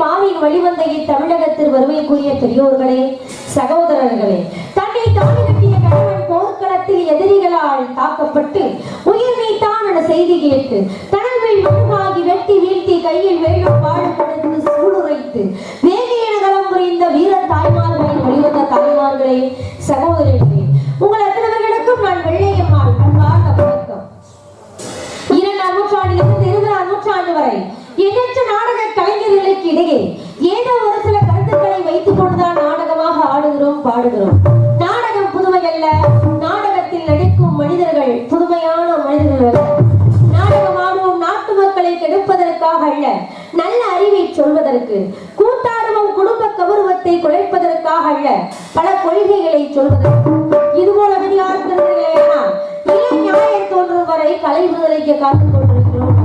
பாதையின் வழிவந்த தமிழகத்தில் வறுமைக்குரிய பெரியோர்களே, சகோதரர்களே, தன்னை தாண்டி கட்டிய கணவன் போர்க்களத்தில் எதிரிகளால் தாக்கப்பட்டு உயிர் நீத்தான் என செய்தி கேட்டு தனவில் மண்ணாகி வெட்டி வீழ்த்தி கையில் வேலும் வாழும் கொடுத்து சூளுரைத்து வேகையென களம் புரிந்த வீர தாய்மார்களின் வழிவந்த தாய்மார்களே, சகோதரர்களே, உங்கள் அத்தனைவர்களுக்கும் நான் வெள்ளையம்மாள் அன்பார்ந்த வணக்கம். 2ஆம் நூற்றாண்டிலிருந்து 20ஆம் நூற்றாண்டு வரை எண்ணற்ற நாடக கலைஞர்களுக்கு இடையே ஏதோ ஒரு சில கருத்துக்களை வைத்துக் கொண்டுதான் நாடகமாக ஆடுகிறோம், பாடுகிறோம். நாடகம் புதுமை அல்ல. நாடகத்தில் நடிக்கும் மனிதர்கள் புதுமையான மனிதர்கள். நாடகம் ஆடுவோம் நாட்டு மக்களை கெடுப்பதற்காக அல்ல, நல்ல அறிவை சொல்வதற்கு. கூத்தாடுவோம் குடும்ப கௌரவத்தை குலைப்பதற்காக அல்ல, பல கொள்கைகளை சொல்வதற்கு. இதுபோல அதிகாரத்தினர்களேனா இளை நியாயம் தோன்றும் வரை கலை விடுதலைக்கு காத்துக் கொண்டிருக்கிறோம்.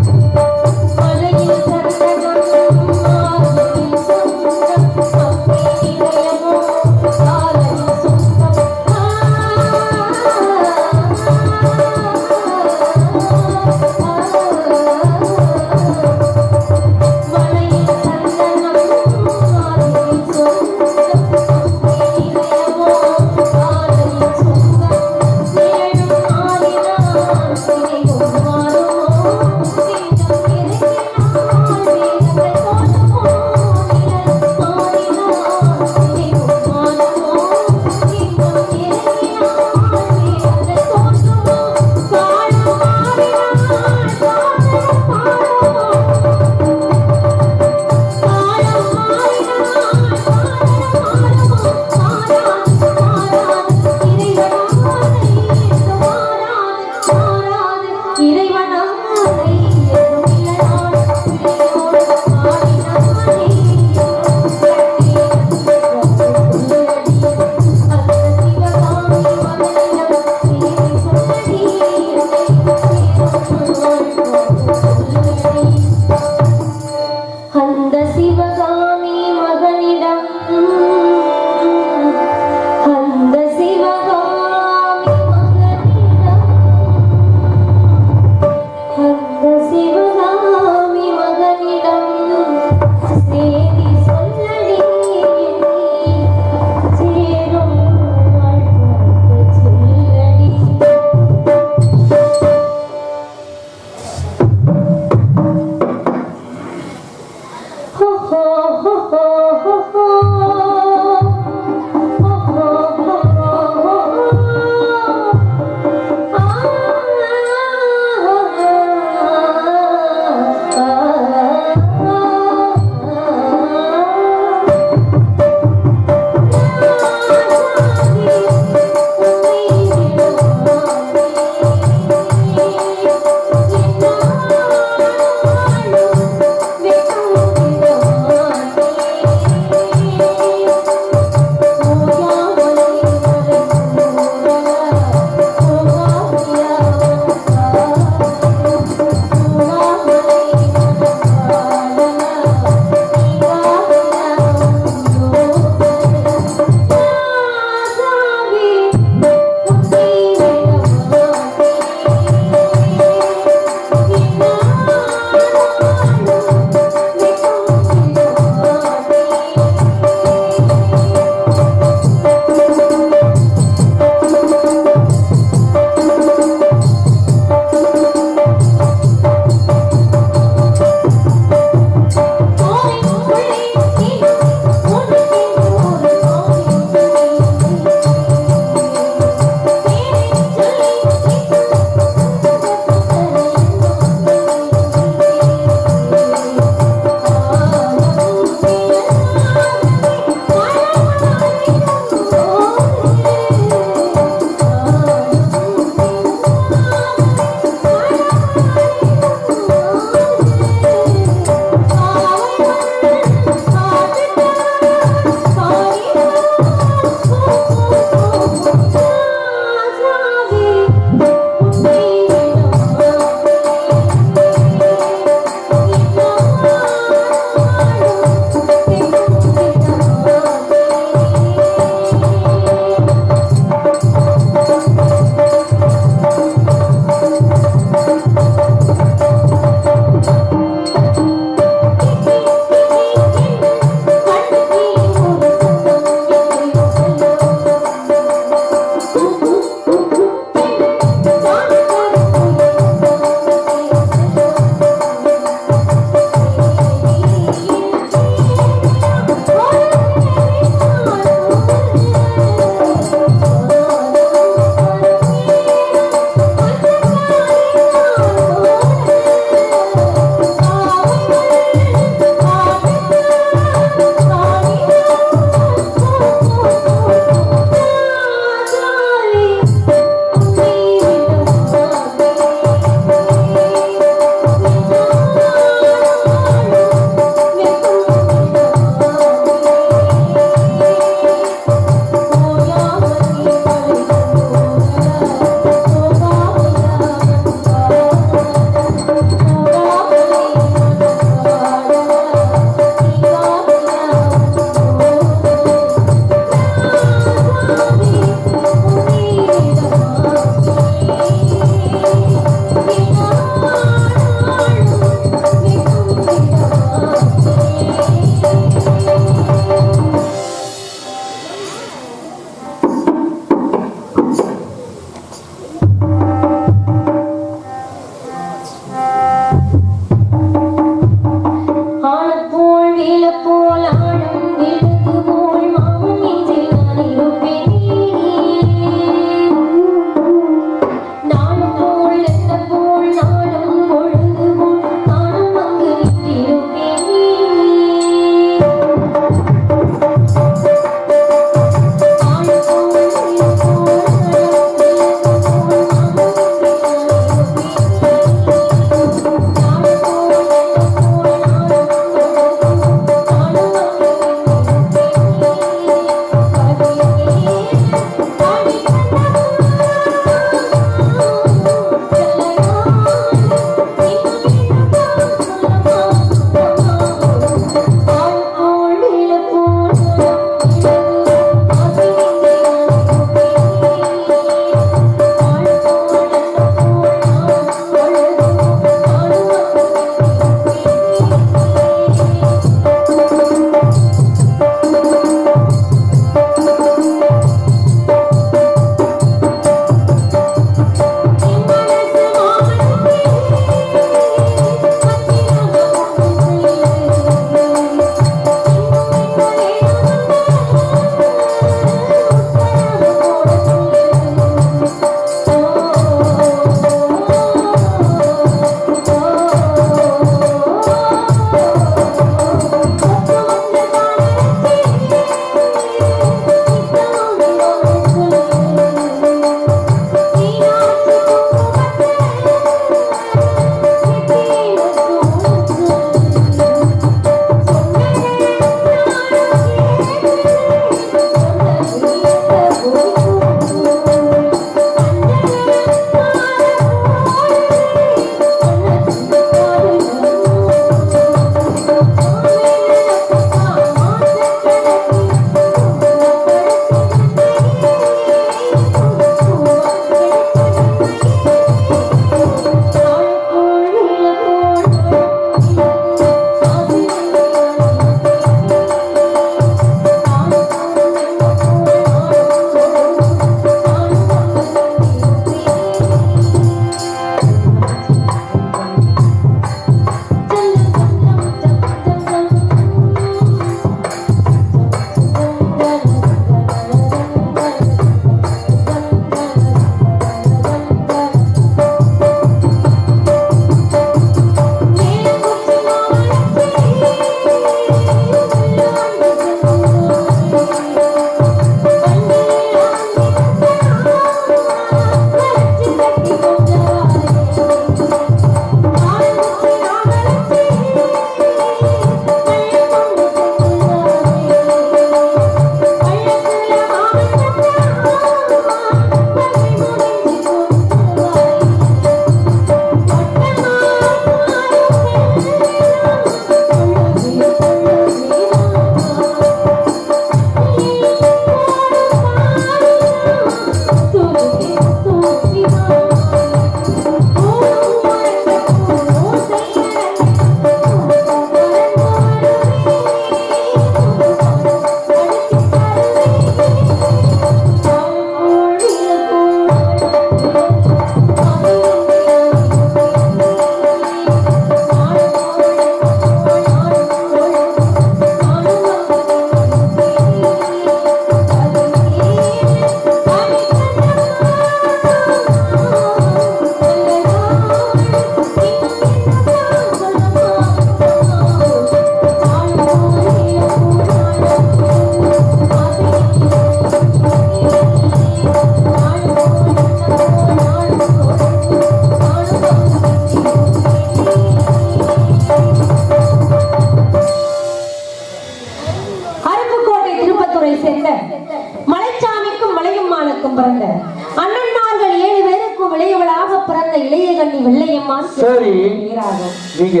பிறந்த இளைய கண்ணி வெள்ளையம்மான் சரி பேராகும். நீங்க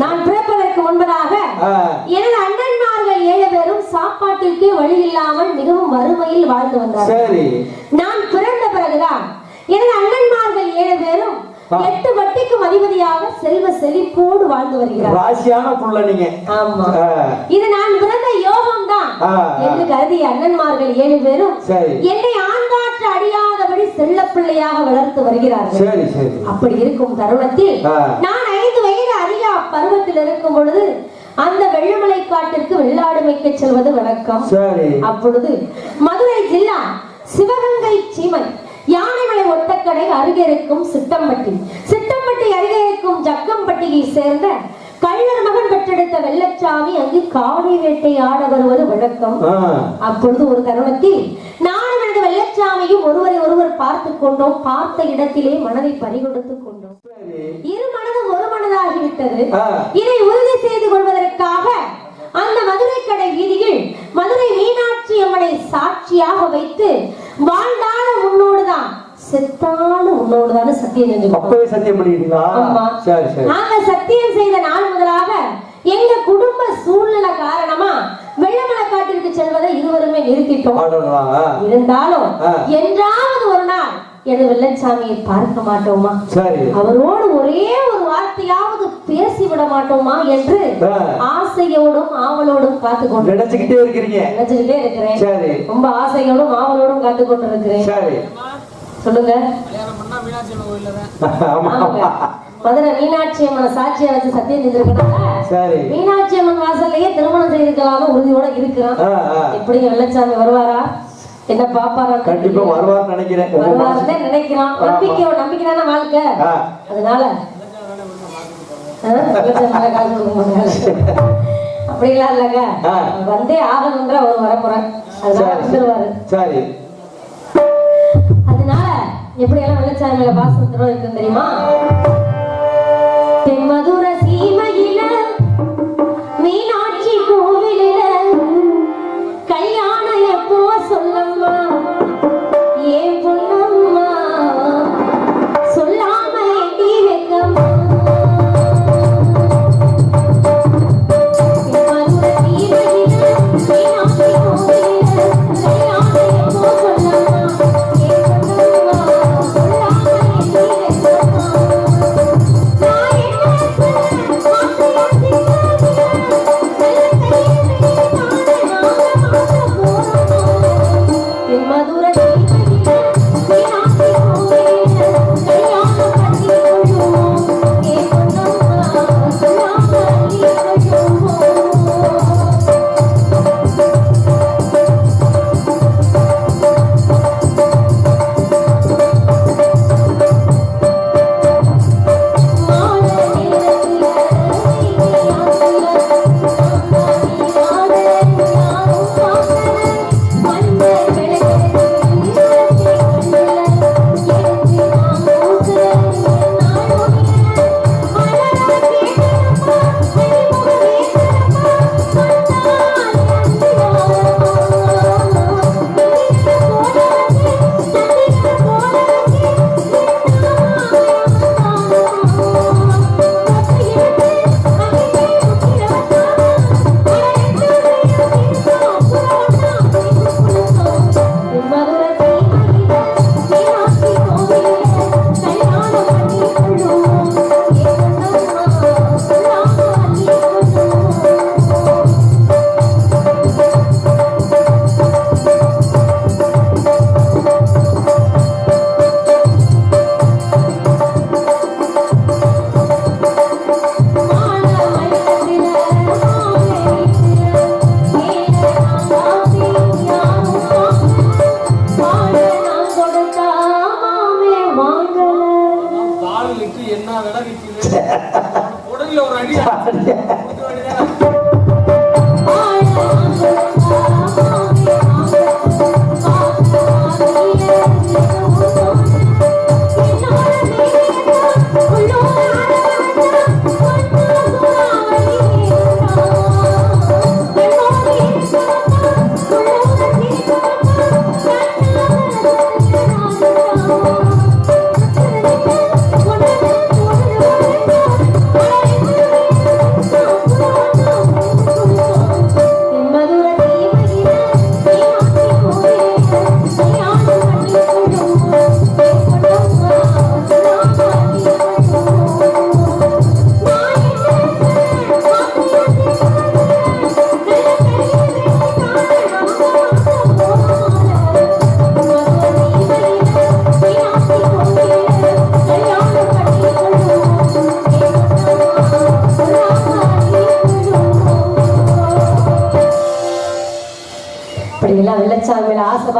நான் பிறப்பதற்கு முன்பதாக எனது அண்ணன்மார்கள் 7 பேரும் சாப்பாட்டிற்கே வழி இல்லாமல் மிகவும் வறுமையில் வாழ்ந்து வந்தார்கள். சரி நான் பிறந்த பிறகுதான் எனது அண்ணன்மார்கள் 7 பேரும் 8 வட்டிக்கும் அதிபதியாக செல்வ செழிப்போடு வாழ்ந்து வருகிறார். ராசியான புள்ள நீங்க. ஆமா, இது நான் பிறந்த யோகம் தான் என்று கருதி அண்ணன்மார்கள் 7 பேரும் என்னை ஆண்காற்று அடியாதபடி செல்ல பிள்ளையாக வளர்த்து வருகிறார்கள். சரி சரி. அப்படி இருக்கும் தருணத்தில் நான் 5 வயது அறியா பருவத்தில் இருக்கும் பொழுது அந்த வெள்ளமலை காட்டிற்கு வெள்ளாடு மேய்க்க செல்வது வழக்கம். அப்பொழுது மதுரை ஜில்லா சிவகங்கை சீமை யானைமலை ஒட்டக்கடை அருகே இருக்கும் சிட்டம்பட்டி அருகே இருக்கும் ஜக்கம்பட்டியை சேர்ந்த கள்ளர் மகன் பெற்றெடுத்த வெள்ளச்சாமி அங்கு காளை வேட்டை ஆட வருவது வழக்கம். அப்பொழுது ஒரு தருணத்தில் நானும் எனது வெள்ளச்சாமியும் ஒருவரை ஒருவர் பார்த்து கொண்டோம். பார்த்த இடத்திலே மனதை பறிகொடுத்துக் கொண்டோம். இரு மனதும் ஒரு மனதாகிவிட்டது. இதை உறுதி செய்து கொள்வதற்காக அந்த மதுரை கடை வீதியில் மதுரை மீனாட்சி அம்மனை சாட்சியாக வைத்து வாழ்ந்தால உன்னோடுதான் செத்தாலும் உன்னோடுதான் சத்தியம் நாங்க சத்தியம் செய்த நாள் முதலாக எங்க குடும்ப சூழ்நிலை காரணமா வெள்ளமலை காட்டிற்கு செல்வதை இருவருமே நிறுத்திட்டோம். இருந்தாலும் என்றாவது ஒரு நாள் எனது வெள்ளச்சாமியை பார்க்க மாட்டோமா, அவரோடு ஒரே ஒரு வார்த்தையாவது பேசி விட மாட்டோமா என்று ஆசையோடும் ஆவலோடும் காத்து கொண்டு நினைச்சுக்கிட்டே இருக்கிறேன். ரொம்ப ஆசையோடும் ஆவலோடும் காத்து கொண்டு இருக்கிறேன். சொல்லுங்க. மதுரை மீனாட்சி அம்மனை சாட்சியா வச்சு சத்தியம் செஞ்சிருக்கா. மீனாட்சி அம்மன் வாசல்லையே திருமணம் செய்திருக்கலாம உறுதியோட இருக்கிறான். எப்படி வெள்ளச்சாமி வருவாரா, என்ன பாப்பாரா? கண்டிப்பா வருவார் நினைக்கிறேன். நினைக்கிறான். நம்பிக்கை தானே வாழ்க்கை. அதனால அப்படிலாம் இல்லங்க, வந்தே ஆகணுன்ற ஒரு வரமுறை. அதனால அதனால எப்படி எல்லாம் வெள்ளச்சாமியில பாசத்தோட இருக்கு தெரியுமா? தென்மதுர சீமையில மீனாட்சி கோவிலில கல்யாணம் எப்போ சொல்லம்மா, ஏன் பொண்ணம்மா சொல்லாம எட்டி வைக்கம்மா.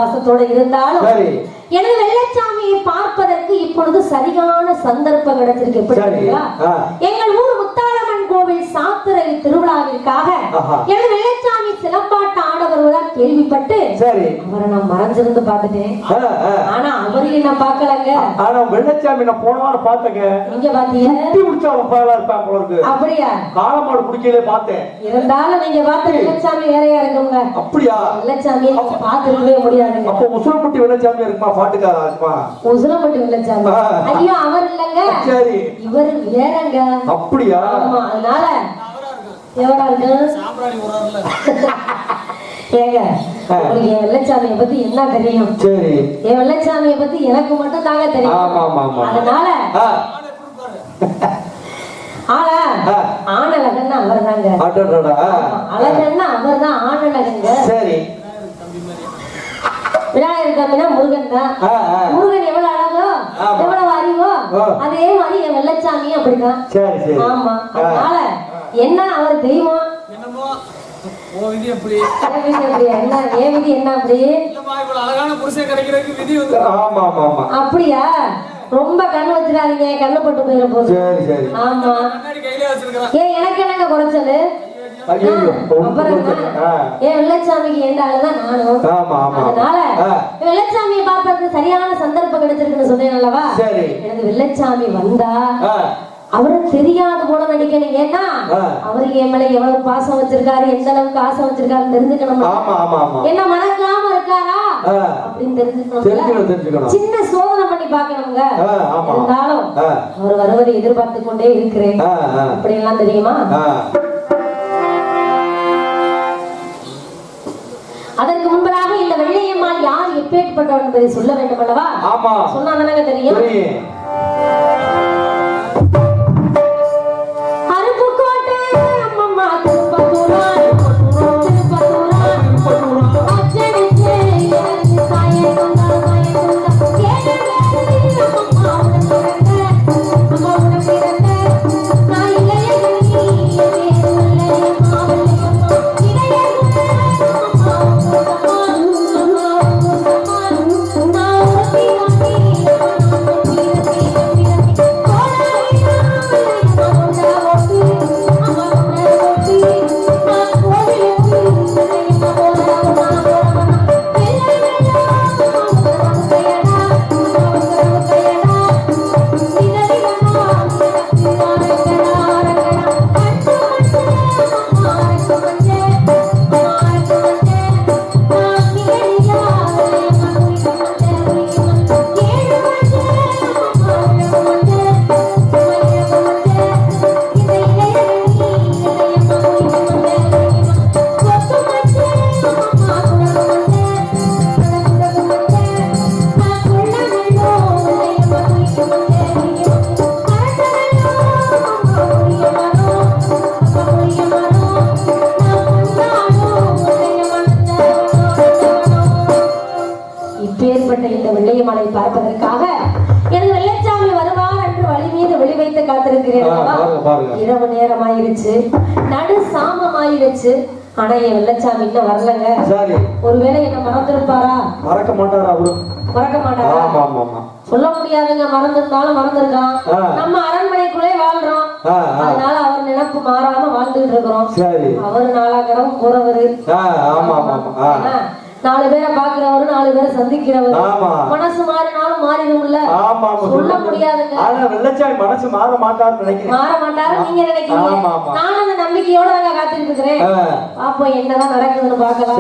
பாசத்தோட இருந்தாலும் சரி. எனது வெள்ளச்சாமியை பார்ப்பதற்கு இப்பொழுது சரியான சந்தர்ப்பம் கிடைச்சிருக்கு. எப்படி சரி. தெரியுங்களா? எங்கள் ஊர் முத்தாளம்மன் கோவில் சாத்திரை திருவிழாவிற்காக எனது வெள்ளச்சாமி சிலம்பாட்ட ஆட வருவதா கேள்விப்பட்டு சரி அவரை நான் மறைஞ்சிருந்து பார்த்துட்டேன். ஆனா அவரு என்ன பார்க்கலங்க. ஆனா வெள்ளச்சாமி நான் போன வாரம் பார்த்தேங்க. நீங்க பாத்தீங்க இருப்பாங்க போல இருக்கு. அப்படியா? காலமாடு குடிக்கல பார்த்தேன். இருந்தாலும் நீங்க பார்த்த வெள்ளச்சாமி வேறையா இருக்குங்க. அப்படியா? வெள்ளச்சாமியை பார்த்துக்கவே முடியாதுங்க. அப்போ உசுரப்பட்டி வெள்ளச்சாமி இருக்குமா? பாட்டுக்காரா இருக்குமா? உசுரப்பட்டி வெள்ளச்சாமி ஐயோ அவர் இல்லங்க. சரி இவர் வேறங்க. அப்படியா? ஆமா. அதனால எவரா இருக்கு ஏங்க உங்களுக்கு என் வெள்ளச்சாமியை பத்தி என்ன தெரியும்? சரி என் வெள்ளச்சாமியை பத்தி எனக்கு மட்டும் தாங்க தெரியும். ஆமா ஆமா ஆமா. அதனால ஆணழகன்னா அவர் தாங்க. அழகன்னா அவர் தான் ஆணழகங்க. சரி விநாயகர் சாமினா முருகன் தான். முருகன் எவ்வளவு அழகோ எவ்வளவு அறிவோ அதே மாதிரி என் வெள்ளச்சாமி அப்படிதான். ஆமா. அதனால என்ன அவர் தெய்வம் அப்படியா? ரொம்ப கண்ணு வச்சிடாதீங்க, கண்ணு பட்டு போயிட போகுது. ஆமா. ஏன் எனக்கு என்னங்க குறைச்சது? என் வெள்ளச்சாமிக்கு ஏண்டாலதான் நானும். அதனால வெள்ளச்சாமியை பார்ப்பதற்கு சரியான சந்தர்ப்பம் கிடைச்சிருக்குன்னு சொன்னேன் அல்லவா? எனக்கு வெள்ளச்சாமி வந்தா அவரு தெரியாது போல நினைக்கணும். ஏன்னா அவரு என் மேல எவ்வளவு பாசம் வச்சிருக்காரு, எந்த அளவுக்கு ஆசை வச்சிருக்காருன்னு தெரிஞ்சுக்கணும். என்ன மறக்காம இருக்காரா அப்படின்னு தெரிஞ்சுக்கணும். சின்ன சோதனை பண்ணி பாக்கணுங்க. இருந்தாலும் அவர் வருவதை எதிர்பார்த்து கொண்டே இருக்கிறேன். அப்படி எல்லாம் தெரியுமா? அதற்கு முன்பதாக இந்த வெள்ளையம்மாள் யார் எப்பேற்பட்டவர் என்பதை சொல்ல வேண்டும் அல்லவா? சொன்னா தானங்க தெரியும். பார்ப்பதற்காக எனது வெள்ளச்சாமி வருவார் என்று வழி மீது வெளி வைத்து காத்திருக்கிறேன். இரவு நேரம் ஆயிருச்சு, நடு சாமம் ஆயிருச்சு. ஆனா என் வெள்ளச்சாமி இன்னும் வரலங்க. ஒருவேளை என்ன மறந்துருப்பாரா? மறக்க மாட்டாரா? மறக்க மாட்டாரா? சொல்ல முடியாதுங்க. மறந்திருந்தாலும் மறந்துருக்கான். நம்ம அரண்மனைக்குள்ளே வாழ்றோம். அதனால அவர் நினைப்பு மாறாம வாழ்ந்துட்டு இருக்கிறோம். அவரு நாளாகரம் போறவரு. 4 பேரை பாக்குறவரு, 4 பேரை சந்திக்கிறவரு. மனசு மாறினாலும் மாறிடும்ல. சொல்ல முடியாதுங்க. வெள்ளச்சாமி மனசு மாற மாட்டாரு நீங்க நினைக்கிறீங்க. நானும் அந்த நம்பிக்கையோட நாங்க காத்துட்டு இருக்கிறேன். பாப்போம் என்னதான் நடக்குதுன்னு பாக்கலாம்.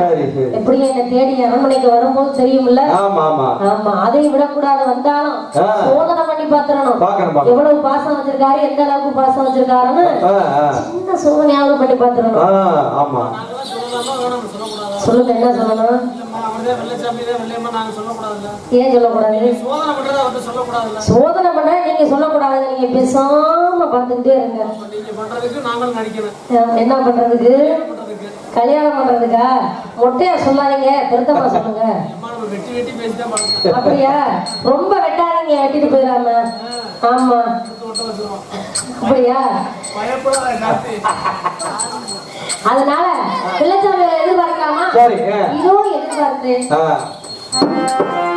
எப்படியும் என்ன தேடி அரண்மனைக்கு வரும்போது தெரியும்ல. ஆமா, அதை விடக்கூடாது. வந்தாலும் சோதனை பண்ணி பாத்துறணும். எவ்வளவு பாசம் வச்சிருக்காரு, எந்த அளவுக்கு பாசம் வச்சிருக்காருன்னு சின்ன சோதனையாவது பண்ணி பாத்துறணும். சொல்லுங்க, என்ன சொல்லணும்? ஏன் சொல்லக்கூடாது? சோதனை பண்ற நீங்க சொல்லக்கூடாது. நீங்க பேசாம பார்த்துக்கிட்டே இருங்க. என்ன பண்றதுக்கு? கல்யாணம் பண்றதுக்கா? மொட்டையா சொல்லாதீங்க, பெருத்தமா சொல்லுங்க. அப்படியா? ரொம்ப வெட்டாதீங்க, வெட்டிட்டு போயிடாம. ஆமா, அப்படியா? அதனால வெள்ளச்சாமி எதிர்பார்க்கலாமா? இதோ எதிர்பார்க்கிறேன். ஆ